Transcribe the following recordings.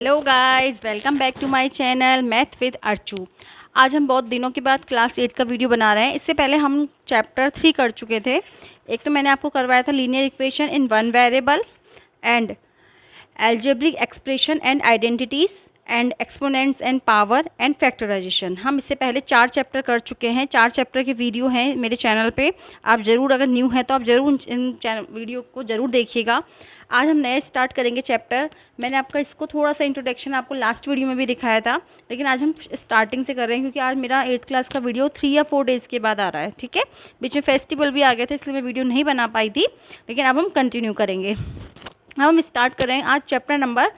Hello guys, welcome back to my channel math with Archu. आज हम बहुत दिनों के बाद क्लास 8 का वीडियो बना रहे हैं। इससे पहले हम चैप्टर 3 कर चुके थे। एक तो मैंने आपको करवाया था linear equation in one variable and algebraic expression and identities and exponents and power and factorisation. हम इससे पहले 4 चैप्टर कर चुके हैं। 4 चैप्टर के वीडियो हैं मेरे चैनल पे। आप ज़रूर, अगर न्यू है तो आप ज़रूर इन वीडियो को ज़रूर देखिएगा। आज हम नए स्टार्ट करेंगे चैप्टर। मैंने आपका इसको थोड़ा सा इंट्रोडक्शन आपको लास्ट वीडियो में भी दिखाया था, लेकिन आज हम स्टार्टिंग से कर रहे हैं क्योंकि आज मेरा 8th क्लास का वीडियो 3 या 4 डेज़ के बाद आ रहा है। ठीक है, बीच में फेस्टिवल भी आ गए थे, इसलिए मैं वीडियो नहीं बना पाई थी, लेकिन अब हम कंटिन्यू करेंगे। हम स्टार्ट कर रहे हैं आज चैप्टर नंबर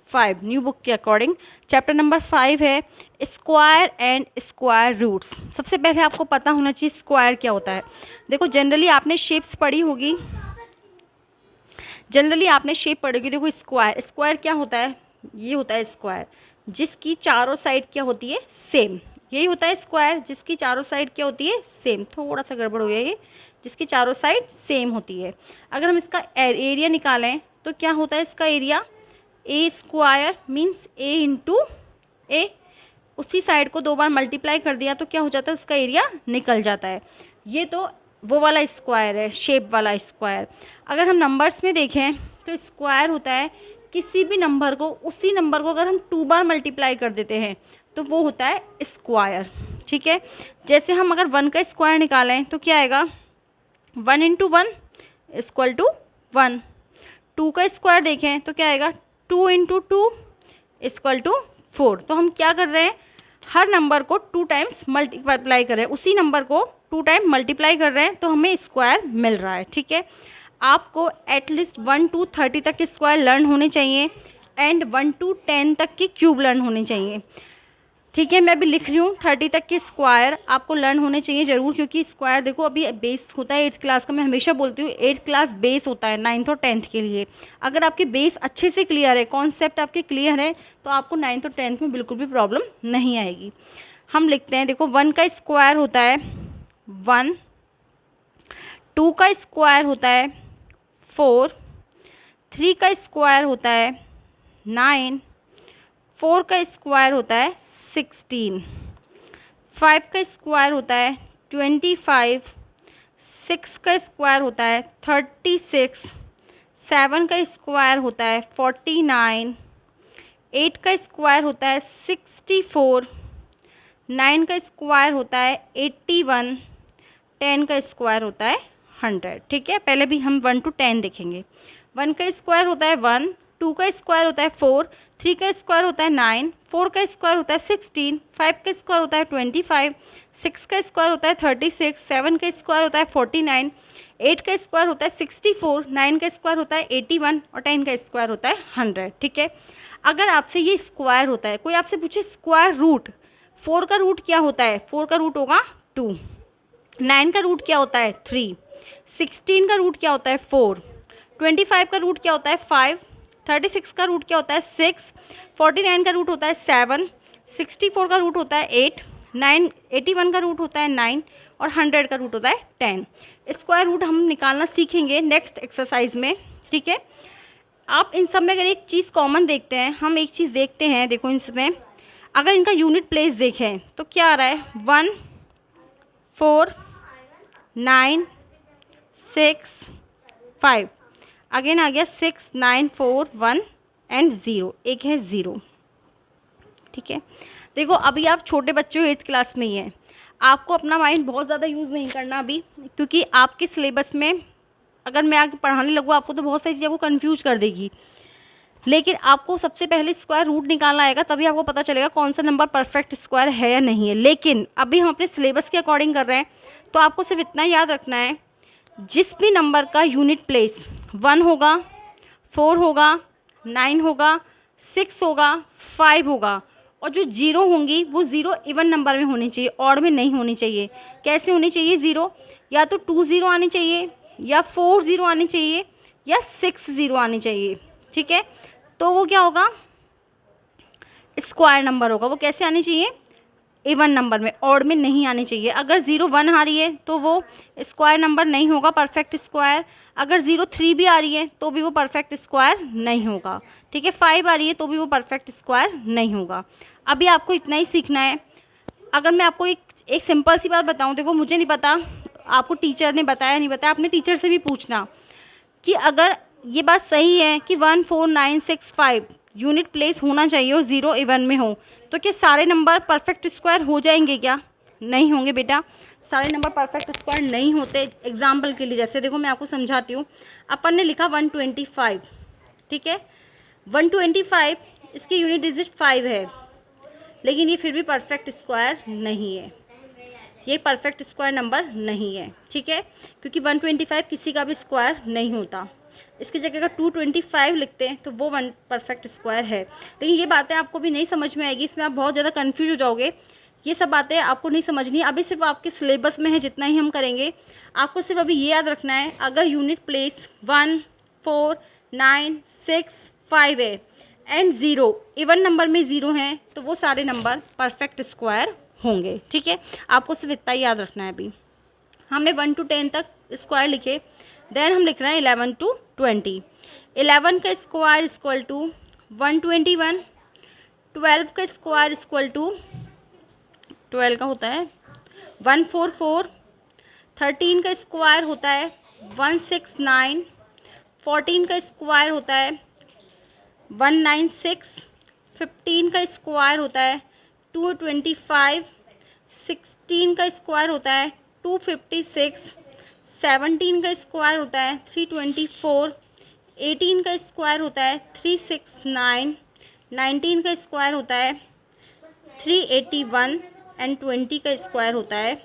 5 न्यू बुक के अकॉर्डिंग। चैप्टर नंबर 5 है स्क्वायर एंड स्क्वायर रूट्स। सबसे पहले आपको पता होना चाहिए स्क्वायर क्या होता है। देखो, जनरली आपने शेप्स पढ़ी होगी, शेप पढ़ोगी। देखो, स्क्वायर क्या होता है? ये होता है स्क्वायर जिसकी चारों साइड क्या होती है? सेम। यही होता है स्क्वायर जिसकी चारों साइड क्या होती है? सेम। थोड़ा सा गड़बड़ हो गया ये, जिसकी चारों साइड सेम होती है। अगर हम इसका एरिया निकालें तो क्या होता है इसका एरिया? ए स्क्वायर मीन्स ए इंटू ए। उसी साइड को 2 बार मल्टीप्लाई कर दिया तो क्या हो जाता है? उसका एरिया निकल जाता है। ये तो वो वाला स्क्वायर है, शेप वाला स्क्वायर। अगर हम नंबर्स में देखें तो स्क्वायर होता है किसी भी नंबर को, उसी नंबर को अगर हम 2 बार मल्टीप्लाई कर देते हैं तो वो होता है स्क्वायर। ठीक है, जैसे हम अगर 1 का स्क्वायर निकालें तो क्या आएगा? 1 इंटू 1 इक्वल टू 1। 2 का स्क्वायर देखें तो क्या आएगा? 2 इंटू 2 इक्वल टू 4। तो हम क्या कर रहे हैं? हर नंबर को 2 टाइम्स मल्टीप्लाई कर रहे हैं, उसी नंबर को 2 टाइम मल्टीप्लाई कर रहे हैं तो हमें स्क्वायर मिल रहा है। ठीक है, आपको एटलीस्ट 1 to 30 तक के स्क्वायर लर्न होने चाहिए एंड 1 to 10 तक के क्यूब लर्न होने चाहिए। ठीक है, मैं भी लिख रही हूँ 30 तक के स्क्वायर आपको लर्न होने चाहिए ज़रूर, क्योंकि स्क्वायर देखो अभी बेस होता है 8th क्लास का। मैं हमेशा बोलती हूँ 8th क्लास बेस होता है 9th और 10th के लिए। अगर आपके बेस अच्छे से क्लियर है, कॉन्सेप्ट आपके क्लियर है, तो आपको 9th और 10th में बिल्कुल भी प्रॉब्लम नहीं आएगी। हम लिखते हैं, देखो 1 का स्क्वायर होता है 1, 2 का स्क्वायर होता है 4, 3 का स्क्वायर होता है 9, 4 का स्क्वायर होता है 16, 5 का स्क्वायर होता है 25, 6 का स्क्वायर होता है 36, 7 का स्क्वायर होता है 49, 8 का स्क्वायर होता है 64, 9 का स्क्वायर होता है 81, 10 का स्क्वायर होता है 100। ठीक है, पहले भी हम 1 to 10 देखेंगे। 1 का स्क्वायर होता है 1, 2 का स्क्वायर होता है 4, 3 का स्क्वायर होता है 9, 4 का स्क्वायर होता है 16, 5 का स्क्वायर होता है 25, 6 का स्क्वायर होता है 36, 7 का स्क्वायर होता है 49, 8 का स्क्वायर होता है 64, 9 का स्क्वायर होता है 81 और 10 का स्क्वायर होता है 100। ठीक है, अगर आपसे ये स्क्वायर होता है, कोई आपसे पूछे स्क्वायर रूट, 4 का रूट क्या होता है? 4 का रूट होगा 2। 9 का रूट क्या होता है? 3। 16 का रूट क्या होता है? 4। 25 का रूट क्या होता है? 5। 36 का रूट क्या होता है? 6। 49 का रूट होता है 7। 64 का रूट होता है 8। 81 का रूट होता है 9 और 100 का रूट होता है 10। स्क्वायर रूट हम निकालना सीखेंगे नेक्स्ट एक्सरसाइज में। ठीक है, आप इन सब में अगर एक चीज़ कॉमन देखते हैं, हम एक चीज़ देखते हैं, देखो इसमें अगर इनका यूनिट प्लेस देखें तो क्या आ रहा है? 1, 4, 9, 6, 5। अगेन आ गया 6, 9, 4, 1 एंड 0, एक है 0। ठीक है, देखो अभी आप छोटे बच्चे हो, 8th क्लास में ही हैं। आपको अपना माइंड बहुत ज़्यादा यूज़ नहीं करना अभी, क्योंकि आपके सिलेबस में अगर मैं आगे पढ़ाने लगूँ आपको तो बहुत सारी चीज़ें को कन्फ्यूज कर देगी। लेकिन आपको सबसे पहले स्क्वायर रूट निकालना आएगा, तभी आपको पता चलेगा कौन सा नंबर परफेक्ट स्क्वायर है या नहीं है। लेकिन अभी हम अपने सिलेबस के अकॉर्डिंग कर रहे हैं, तो आपको सिर्फ इतना याद रखना है, जिस भी नंबर का यूनिट प्लेस 1 होगा, 4 होगा, 9 होगा, 6 होगा, 5 होगा और जो 0 होंगी वो 0 इवन नंबर में होनी चाहिए, ऑड में नहीं होनी चाहिए। कैसे होनी चाहिए 0? या तो 2 0 आनी चाहिए, या 4 0 आनी चाहिए, या 6 0 आनी चाहिए। ठीक है, तो वो क्या होगा? स्क्वायर नंबर होगा। वो कैसे आनी चाहिए? इवन नंबर में, ऑड में नहीं आनी चाहिए। अगर 0 1 आ रही है तो वो स्क्वायर नंबर नहीं होगा, परफेक्ट स्क्वायर। अगर 0 3 भी आ रही है तो भी वो परफेक्ट स्क्वायर नहीं होगा, ठीक है। 5 आ रही है तो भी वो परफेक्ट स्क्वायर नहीं होगा। अभी आपको इतना ही सीखना है। अगर मैं आपको एक सिंपल सी बात बताऊं, देखो मुझे नहीं पता आपको टीचर ने बताया नहीं बताया, अपने टीचर से भी पूछना कि अगर ये बात सही है कि 1 4 9 6 5 यूनिट प्लेस होना चाहिए और 0 इवन में हो, तो क्या सारे नंबर परफेक्ट स्क्वायर हो जाएंगे? क्या नहीं होंगे बेटा, सारे नंबर परफेक्ट स्क्वायर नहीं होते। एग्जाम्पल के लिए जैसे देखो मैं आपको समझाती हूँ। अपन ने लिखा 125, ठीक है। 125 इसकी यूनिट डिजिट 5 है, लेकिन ये फिर भी परफेक्ट स्क्वायर नहीं है, ये परफेक्ट स्क्वायर नंबर नहीं है, ठीक है, क्योंकि 125 किसी का भी स्क्वायर नहीं होता। इसकी जगह अगर 225 लिखते हैं तो वो वन परफेक्ट स्क्वायर है। लेकिन ये बातें आपको भी नहीं समझ में आएगी, इसमें आप बहुत ज़्यादा कन्फ्यूज हो जाओगे। ये सब बातें आपको नहीं समझनी, अभी सिर्फ आपके सिलेबस में है, जितना ही हम करेंगे। आपको सिर्फ अभी ये याद रखना है, अगर यूनिट प्लेस 1 4 9 6 5 है एंड 0 इवन नंबर में 0 हैं तो वो सारे नंबर परफेक्ट स्क्वायर होंगे, ठीक है। आपको सिर्फ इतना ही याद रखना है। अभी हमने 1 to 10 तक स्क्वायर लिखे, देन हम लिख रहे हैं 11 to 20। 11 का स्क्वायर इक्वल टू 121, 12 का स्क्वायर इक्वल टू 12 का होता है 144, 13 का स्क्वायर होता है 169, 14 का स्क्वायर होता है 196, 15 का स्क्वायर होता है 225, 16 का स्क्वायर होता है 256, 17 का स्क्वायर होता है 324, 18 का स्क्वायर होता है 369, 19 का स्क्वायर होता है 381 एंड 20 का स्क्वायर होता है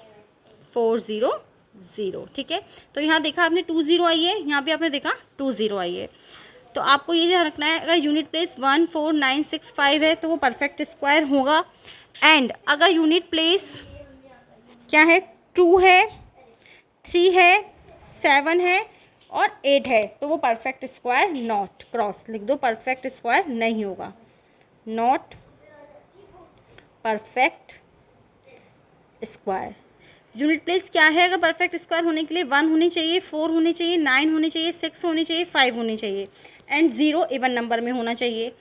400, ठीक है। तो यहाँ देखा आपने 20 आई है, यहाँ पे आपने देखा 20 आई है। तो आपको ये ध्यान रखना है, अगर यूनिट प्लेस 1 4 9 6 5 है तो वो परफेक्ट स्क्वायर होगा। एंड अगर यूनिट प्लेस क्या है, 2 है, 3 है, 7 है और 8 है तो वो परफेक्ट स्क्वायर नॉट, क्रॉस लिख दो, परफेक्ट स्क्वायर नहीं होगा, not perfect square. Unit place क्या है, अगर परफेक्ट स्क्वायर होने के लिए 1 होनी चाहिए, 4 होनी चाहिए, 9 होनी चाहिए, 6 होनी चाहिए, 5 होनी चाहिए एंड 0 इवन नंबर में होना चाहिए।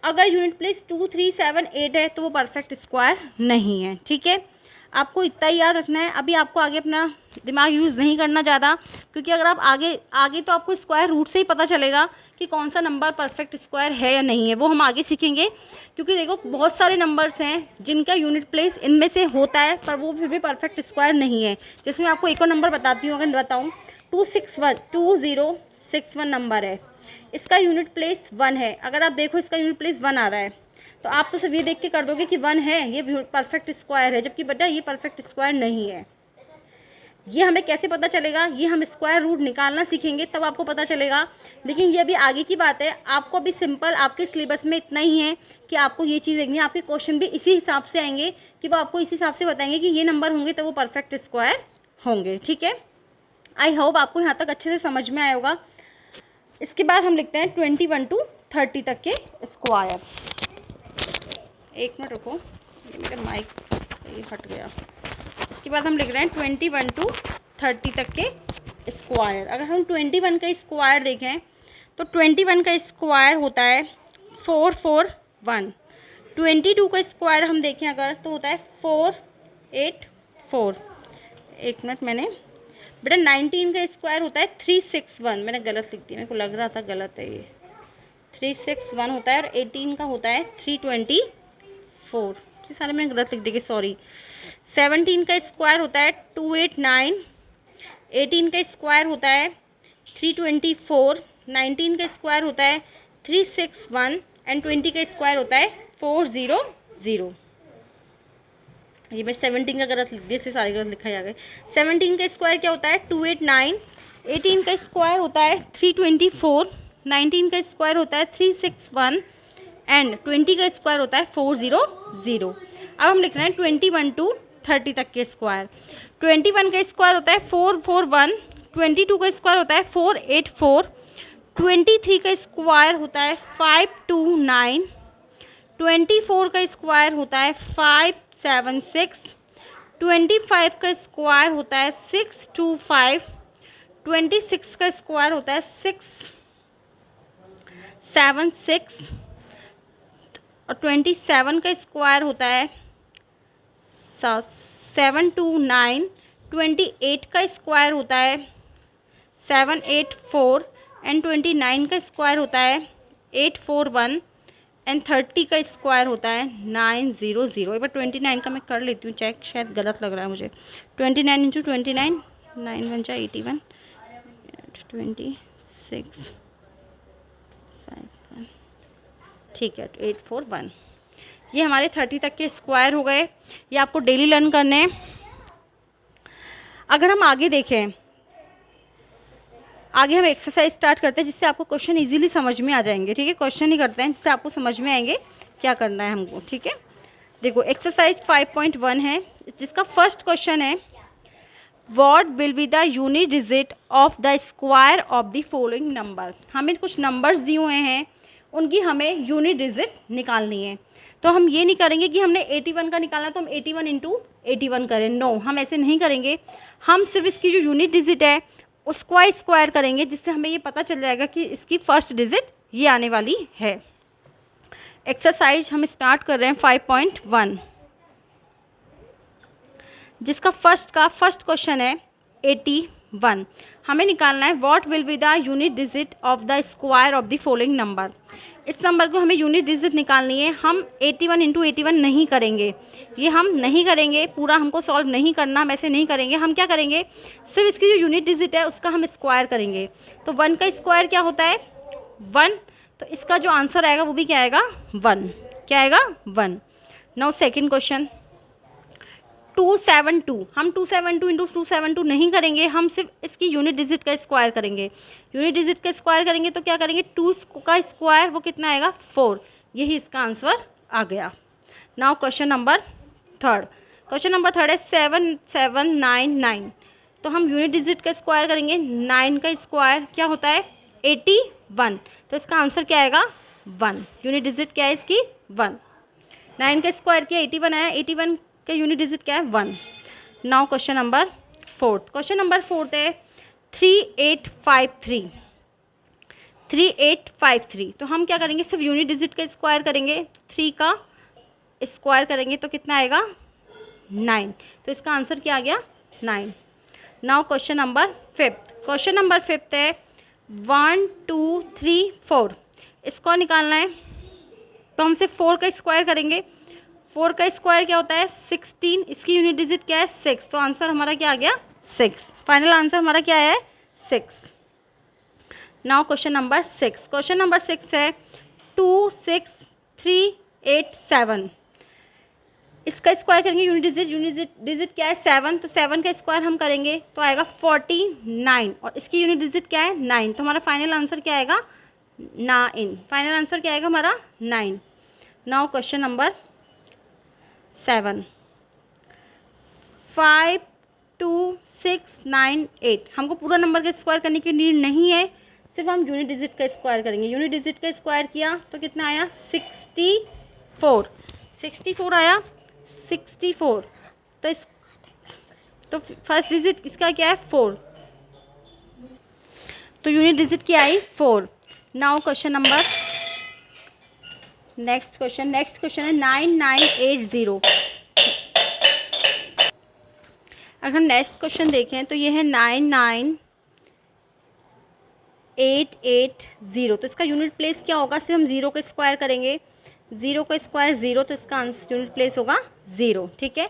अगर यूनिट प्लेस 2 3 7 8 है तो वो परफेक्ट स्क्वायर नहीं है, ठीक है। आपको इतना ही याद रखना है। अभी आपको आगे अपना दिमाग यूज़ नहीं करना ज़्यादा, क्योंकि अगर आप आगे तो आपको स्क्वायर रूट से ही पता चलेगा कि कौन सा नंबर परफेक्ट स्क्वायर है या नहीं है, वो हम आगे सीखेंगे। क्योंकि देखो बहुत सारे नंबर्स हैं जिनका यूनिट प्लेस इनमें से होता है पर वो फिर भी परफेक्ट स्क्वायर नहीं है। जैसे मैं आपको एक और नंबर बताती हूँ, अगर बताऊँ 2061 नंबर है, इसका यूनिट प्लेस 1 है। अगर आप देखो इसका यूनिट प्लेस 1 आ रहा है तो आप तो सिर्फ ये देख के कर दोगे कि 1 है, ये परफेक्ट स्क्वायर है, जबकि बेटा ये परफेक्ट स्क्वायर नहीं है। ये हमें कैसे पता चलेगा, ये हम स्क्वायर रूट निकालना सीखेंगे तब आपको पता चलेगा। लेकिन ये अभी आगे की बात है। आपको अभी सिंपल आपके सिलेबस में इतना ही है कि आपको ये चीज़ देखनी है। आपके क्वेश्चन भी इसी हिसाब से आएंगे कि वो आपको इसी हिसाब से बताएंगे कि ये नंबर होंगे तो वो परफेक्ट स्क्वायर होंगे, ठीक है। आई होप आपको यहाँ तक अच्छे से समझ में आया होगा। इसके बाद हम लिखते हैं 21 to 30 तक के स्क्वायर। एक मिनट रुको, ये मेरा माइक ये हट गया। इसके बाद हम लिख रहे हैं 21 to 30 तक के स्क्वायर। अगर हम 21 का स्क्वायर देखें तो 21 का स्क्वायर होता है 441। 22 का स्क्वायर हम देखें अगर तो होता है 484। एक मिनट, मैंने बेटा 19 का स्क्वायर होता है 361। मैंने गलत लिख दिया, मेरे को लग रहा था गलत है, ये 361 होता है। और 18 का होता है 324। ये सारे मैंने गलत लिख दिए, सॉरी। 17 का स्क्वायर होता है 289। 18 का स्क्वायर होता है 324। 19 का स्क्वायर होता है 361 एंड 20 का स्क्वायर होता है 400। ये मैं 17 का गलत लिख दिया, इससे सारे गलत लिखा जाएगा। 17 का स्क्वायर क्या होता है 289। 18 का स्क्वायर होता है 324। 19 का स्क्वायर होता है 361 एंड 20 का स्क्वायर होता है 400। अब हम लिख रहे हैं 21 to 30 तक के स्क्वायर। 21 का स्क्वायर होता है 441। 22 का स्क्वायर होता है 484। 23 का स्क्वायर होता है 529। 24 का स्क्वायर होता है 6 25 का स्क्वायर होता है 625, 26 का स्क्वायर होता है 676 और 27 का स्क्वायर होता है 729, 28 का स्क्वायर होता है 784 एंड 29 का स्क्वायर होता है 841 एंड 30 का स्क्वायर होता है 900। एक बार 29 का मैं कर लेती हूँ चेक, शायद गलत लग रहा है मुझे। 29 इंटू 29, 9 1 जा 81, 26 5 ठीक है 841। ये हमारे 30 तक के स्क्वायर हो गए। ये आपको डेली लर्न करने हैं। अगर हम आगे देखें, आगे हम एक्सरसाइज स्टार्ट करते हैं जिससे आपको क्वेश्चन इजीली समझ में आ जाएंगे। ठीक है, क्वेश्चन ही करते हैं जिससे आपको समझ में आएंगे क्या करना है हमको। ठीक है, देखो एक्सरसाइज 5.1 है जिसका फर्स्ट क्वेश्चन है what will be the unit digit of the square of the following number. हमें कुछ नंबर्स दिए हुए हैं, उनकी हमें यूनिट डिजिट निकालनी है। तो हम ये नहीं करेंगे कि हमने 81 का निकालना तो हम 81 इंटू 81 करें, नो, हम ऐसे नहीं करेंगे। हम सिर्फ इसकी जो यूनिट डिजिट है उसको स्क्वायर करेंगे, जिससे हमें ये पता चल जाएगा कि इसकी फर्स्ट डिजिट ये आने वाली है। एक्सरसाइज हम स्टार्ट कर रहे हैं 5.1 जिसका फर्स्ट क्वेश्चन है 81। हमें निकालना है what will be the unit digit of the square of the following number. इस नंबर को हमें यूनिट डिजिट निकालनी है। हम 81 इंटू 81 नहीं करेंगे, ये हम नहीं करेंगे, पूरा हमको सॉल्व नहीं करना, हम ऐसे नहीं करेंगे। हम क्या करेंगे, सिर्फ इसकी जो यूनिट डिजिट है उसका हम स्क्वायर करेंगे। तो 1 का स्क्वायर क्या होता है 1, तो इसका जो आंसर आएगा वो भी क्या आएगा 1। क्या आएगा 1। Now second question 272। हम 272 इंटू 272 नहीं करेंगे, हम सिर्फ इसकी यूनिट डिजिट का स्क्वायर करेंगे। यूनिट डिजिट का स्क्वायर करेंगे तो क्या करेंगे 2 का स्क्वायर वो कितना आएगा 4। यही इसका आंसर आ गया। नाउ क्वेश्चन नंबर थर्ड है 7799। तो हम यूनिट डिजिट का स्क्वायर करेंगे, 9 का स्क्वायर क्या होता है 81, तो इसका आंसर क्या आएगा 1। यूनिट डिजिट क्या है इसकी 1। 9 का स्क्वायर किया 81 आया, 81 का यूनिट डिजिट क्या है 1। नाउ क्वेश्चन नंबर फोर्थ है 3853। तो हम क्या करेंगे, सिर्फ यूनिट डिजिट का स्क्वायर करेंगे। 3 का स्क्वायर करेंगे तो कितना आएगा 9, तो इसका आंसर क्या आ गया 9। नाउ क्वेश्चन नंबर फिफ्थ है 1 2 3 4। इसको निकालना है तो हम सिर्फ 4 का स्क्वायर करेंगे। 4 का स्क्वायर क्या होता है 16, इसकी यूनिट डिजिट क्या है 6, तो आंसर हमारा क्या आ गया 6। फाइनल आंसर हमारा क्या है 6। नाउ क्वेश्चन नंबर 6 है 26387। इसका स्क्वायर करेंगे, यूनिट डिजिट क्या है 7, तो 7 का स्क्वायर हम करेंगे तो आएगा 49 और इसकी यूनिट डिजिट क्या है 9, तो हमारा फाइनल आंसर क्या आएगा 9। फाइनल आंसर क्या आएगा हमारा 9। Now question number 7 52698। हमको पूरा नंबर का स्क्वायर करने की नीड नहीं है, सिर्फ हम यूनिट डिजिट का स्क्वायर करेंगे। यूनिट डिजिट का स्क्वायर किया तो कितना आया 64 आया 64। तो फर्स्ट डिजिट इसका क्या है 4, तो यूनिट डिजिट क्या आई 4। Now question number next question है 9980। अगर हम नेक्स्ट क्वेश्चन देखें तो ये है 99880। तो इसका यूनिट प्लेस क्या होगा, सिर्फ हम 0 का स्क्वायर करेंगे। 0 का स्क्वायर 0, तो इसका आंसर यूनिट प्लेस होगा 0। ठीक है,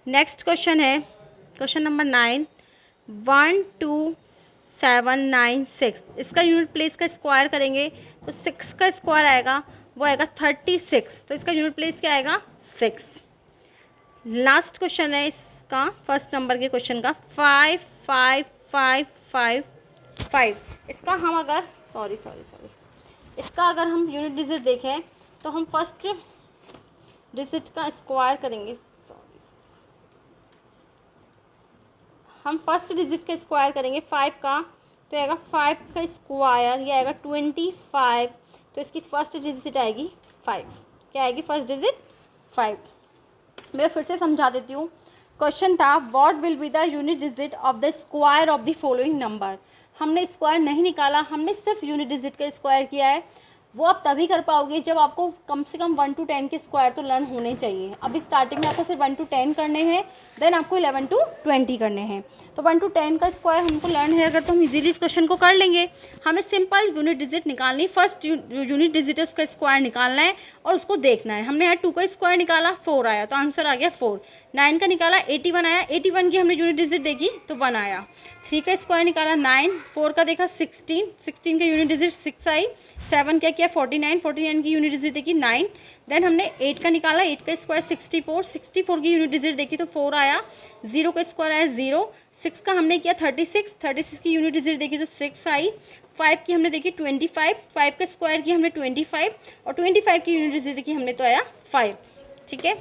नेक्स्ट क्वेश्चन है क्वेश्चन नंबर 9 12796। इसका यूनिट प्लेस का स्क्वायर करेंगे तो 6 का स्क्वायर आएगा वो आएगा 36, तो इसका यूनिट प्लेस क्या आएगा 6। लास्ट क्वेश्चन है इसका फर्स्ट नंबर के क्वेश्चन का 55555। इसका हम अगर इसका अगर हम यूनिट डिजिट देखें तो हम फर्स्ट डिजिट का स्क्वायर करेंगे। हम फर्स्ट डिजिट का स्क्वायर करेंगे 5 का, तो आएगा 5 का स्क्वायर, ये आएगा 25, तो इसकी फर्स्ट डिजिट आएगी 5। क्या आएगी फर्स्ट डिजिट 5। मैं फिर से समझा देती हूँ। क्वेश्चन था what will be the unit digit of the square of the following number. हमने स्क्वायर नहीं निकाला, हमने सिर्फ यूनिट डिजिट का स्क्वायर किया है। वो आप तभी कर पाओगे जब आपको कम से कम 1 to 10 के स्क्वायर तो लर्न होने चाहिए। अभी स्टार्टिंग में आपको सिर्फ 1 to 10 करने हैं, देन आपको 11 to 20 करने हैं। तो 1 to 10 का स्क्वायर हमको लर्न है अगर, तो हम इजीली इस क्वेश्चन को कर लेंगे। हमें सिंपल यूनिट डिजिट निकालनी, फर्स्ट यूनिट डिजिट है उसका स्क्वायर निकालना है और उसको देखना है। हमने यहाँ 2 का स्क्वायर निकाला 4 आया, तो आंसर आ गया 4। 9 का निकाला 81 आया, 81 की हमने यूनिट डिजिट देखी तो 1 आया। 3 का स्क्वायर निकाला 9, 4 का देखा 16, 16 का यूनिट डिजिट 6 आई। 7 क्या किया 49, 49 की यूनिट डिजिट देखी 9। देन हमने 8 का निकाला, 8 का स्क्वायर 64, 64 की यूनिट डिजिट देखी तो 4 आया। 0 का स्क्वायर आया 0। 6 का हमने किया 36, 36 की यूनिट डिजिट देखी तो 6 आई। 5 की हमने देखी 25, 5 का स्क्वायर की हमने 25 और 25 की यूनिट डिजिट देखी हमने तो आया 5। ठीक है,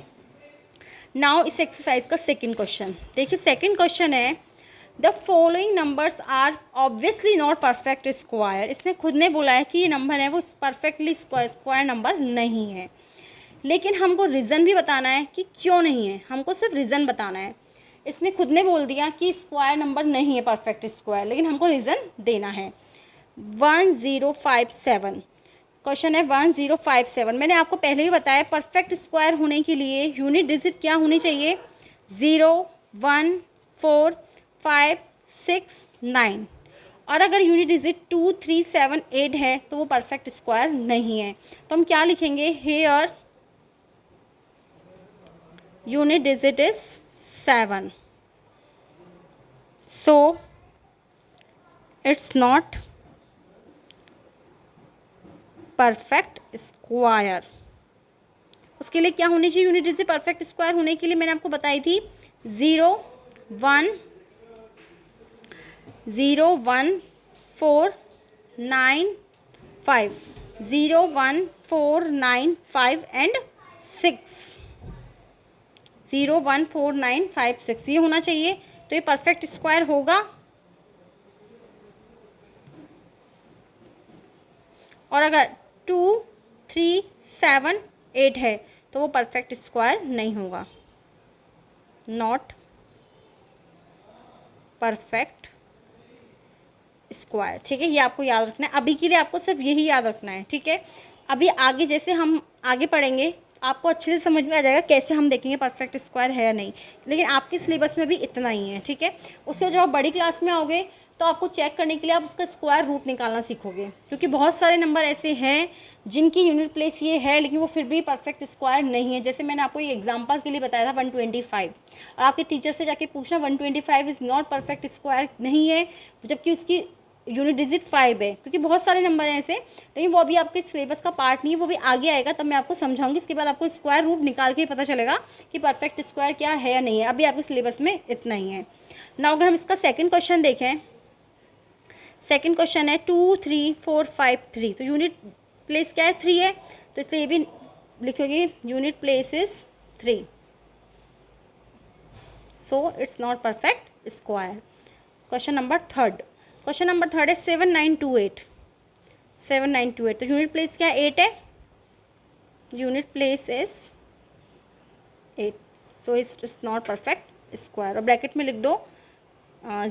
नाउ इस एक्सरसाइज का सेकंड क्वेश्चन देखिए। सेकंड क्वेश्चन है the following numbers are obviously not perfect square. इसने खुद ने बोला है कि ये नंबर है वो परफेक्टली स्क्वायर नंबर नहीं है, लेकिन हमको रीज़न भी बताना है कि क्यों नहीं है। हमको सिर्फ रीज़न बताना है। इसने खुद ने बोल दिया कि स्क्वायर नंबर नहीं है परफेक्ट स्क्वायर, लेकिन हमको रीज़न देना है। 1057 क्वेश्चन है 1057। मैंने आपको पहले ही बताया परफेक्ट स्क्वायर होने के लिए यूनिट डिजिट क्या होनी चाहिए, 0, 1, 4, 5, 6, 9। और अगर यूनिट डिजिट 2, 3, 7, 8 है तो वो परफेक्ट स्क्वायर नहीं है। तो हम क्या लिखेंगे, here unit digit is 7, so it's not perfect square. उसके लिए क्या होनी चाहिए यूनिट डिजिट परफेक्ट स्क्वायर होने के लिए, मैंने आपको बताई थी 0, 1, 0, 1, 4, 9, 5, 0, 1, 4, 9, 5 एंड 6, 0, 1, 4, 9, 5, 6 ये होना चाहिए। तो ये परफेक्ट स्क्वायर होगा। और अगर 2, 3, 7, 8 है तो वो परफेक्ट स्क्वायर नहीं होगा, नॉट परफेक्ट स्क्वायर। ठीक है, ये आपको याद रखना है। अभी के लिए आपको सिर्फ यही याद रखना है। ठीक है, अभी आगे जैसे हम आगे पढ़ेंगे आपको अच्छे से समझ में आ जाएगा कैसे हम देखेंगे परफेक्ट स्क्वायर है या नहीं, लेकिन आपके सिलेबस में भी इतना ही है। ठीक है, उससे जब आप बड़ी क्लास में आओगे तो आपको चेक करने के लिए आप उसका स्क्वायर रूट निकालना सीखोगे, क्योंकि बहुत सारे नंबर ऐसे हैं जिनकी यूनिट प्लेस ये है लेकिन वो फिर भी परफेक्ट स्क्वायर नहीं है। जैसे मैंने आपको ये एग्जांपल के लिए बताया था 125, और आपके टीचर से जाके पूछना 125 इज़ नॉट परफेक्ट स्क्वायर नहीं है, जबकि उसकी यूनिट डिजिट 5 है, क्योंकि बहुत सारे नंबर हैं ऐसे, लेकिन वो अभी आपके सिलेबस का पार्ट नहीं है, वो भी आगे आएगा तब मैं आपको समझाऊंगी। इसके बाद आपको स्क्वायर रूट निकाल के पता चलेगा कि परफेक्ट स्क्वायर क्या है या नहीं है। अभी आपके सिलेबस में इतना ही है ना। अगर हम इसका सेकंड क्वेश्चन देखें, सेकंड क्वेश्चन है 2, 3, 4, 5, 3। तो यूनिट प्लेस क्या है 3 है, तो इसलिए ये भी लिखोगे unit place is 3, so it's not perfect square. Question number third, question number third है 7928, 7928। तो यूनिट प्लेस क्या है 8 है, unit place is 8, so it's not perfect square. और ब्रैकेट में लिख दो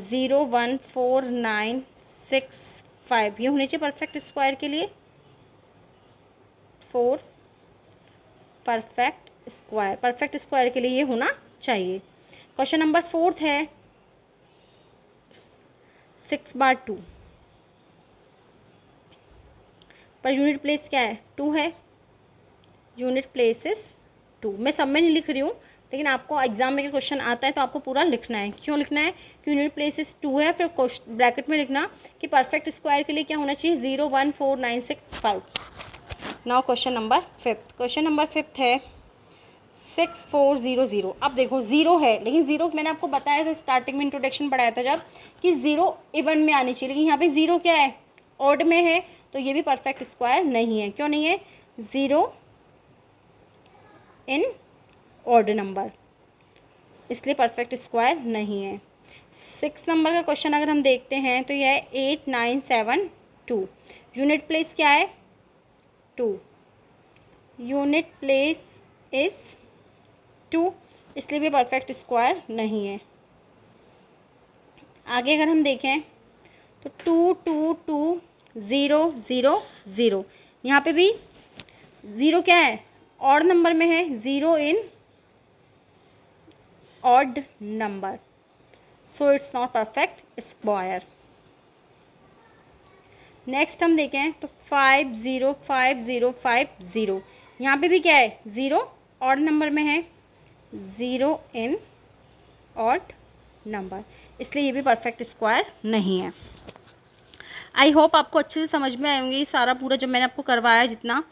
0, 1, 4, 9, 6, 5, ये होनी चाहिए परफेक्ट स्क्वायर के लिए, 4 परफेक्ट स्क्वायर, परफेक्ट स्क्वायर के लिए ये होना चाहिए। क्वेश्चन नंबर फोर्थ है 6/2, पर यूनिट प्लेस क्या है 2 है, यूनिट प्लेस इज 2। मैं सब में नहीं लिख रही हूँ, लेकिन आपको एग्जाम में क्वेश्चन आता है तो आपको पूरा लिखना है। क्यों लिखना है कि यूनिट प्लेस इज 2 है, फिर ब्रैकेट में लिखना कि परफेक्ट स्क्वायर के लिए क्या होना चाहिए 0, 1, 4, 9, 6, 5। Now question number fifth, question number fifth है 6400। अब देखो 0 है, लेकिन 0 मैंने आपको बताया था स्टार्टिंग में, इंट्रोडक्शन पढ़ाया था जब, कि 0 इवन में आनी चाहिए, लेकिन यहाँ पे 0 क्या है ऑड में है, तो ये भी परफेक्ट स्क्वायर नहीं है। क्यों नहीं है, 0 इन ऑड नंबर, इसलिए परफेक्ट स्क्वायर नहीं है। 6 नंबर का क्वेश्चन अगर हम देखते हैं तो यह है 8972। यूनिट प्लेस क्या है 2, यूनिट प्लेस इज 2। इसलिए भी परफेक्ट स्क्वायर नहीं है। आगे अगर हम देखें तो 2 2 2 0 0 0, यहाँ पे भी ज़ीरो क्या है, ऑड नंबर में है, zero in odd number, so it's not perfect square. Next हम देखें तो 5 0 5 0 5 0, यहाँ पे भी क्या है, ज़ीरो ऑड नंबर में है, ज़ीरो इन ऑड नंबर, इसलिए ये भी परफेक्ट स्क्वायर नहीं है। आई होप आपको अच्छे से समझ में आएंगे ये सारा पूरा जो मैंने आपको करवाया जितना।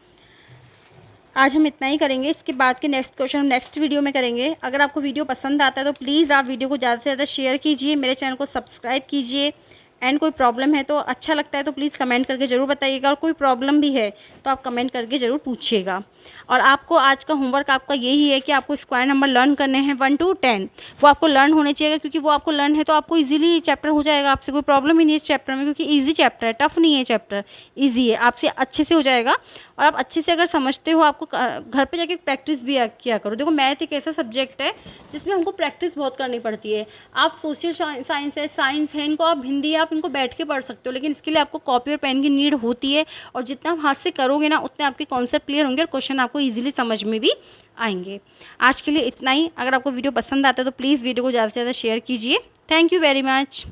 आज हम इतना ही करेंगे, इसके बाद के नेक्स्ट क्वेश्चन हम नेक्स्ट वीडियो में करेंगे। अगर आपको वीडियो पसंद आता है तो प्लीज़ आप वीडियो को ज़्यादा से ज़्यादा शेयर कीजिए, मेरे चैनल को सब्सक्राइब कीजिए। एंड कोई प्रॉब्लम है तो, अच्छा लगता है तो प्लीज़ कमेंट करके ज़रूर बताइएगा, और कोई प्रॉब्लम भी है तो आप कमेंट करके ज़रूर पूछिएगा। और आपको आज का होमवर्क आपका यही है कि आपको स्क्वायर नंबर लर्न करने हैं 1 to 10, वो आपको लर्न होने चाहिए, क्योंकि वो आपको लर्न है तो आपको इजीली चैप्टर हो जाएगा, आपसे कोई प्रॉब्लम ही नहीं है इस चैप्टर में, क्योंकि इजी चैप्टर है, टफ नहीं है चैप्टर, इजी है, आपसे अच्छे से हो जाएगा। और आप अच्छे से अगर समझते हो, आपको घर पे जाके प्रैक्टिस भी किया करो। देखो मैथ एक ऐसा सब्जेक्ट है जिसमें हमको प्रैक्टिस बहुत करनी पड़ती है। आप सोशल साइंस है, साइंस है, इनको आप हिंदी आप इनको बैठ के पढ़ सकते हो, लेकिन इसके लिए आपको कॉपी और पेन की नीड होती है, और जितना आप हाथ से करोगे ना उतने आपके कॉन्सेप्ट क्लियर होंगे और क्वेश्चन आपको ईजिली समझ में भी आएंगे। आज के लिए इतना ही। अगर आपको वीडियो पसंद आता है तो प्लीज़ वीडियो को ज़्यादा से ज़्यादा शेयर कीजिए। Thank you very much.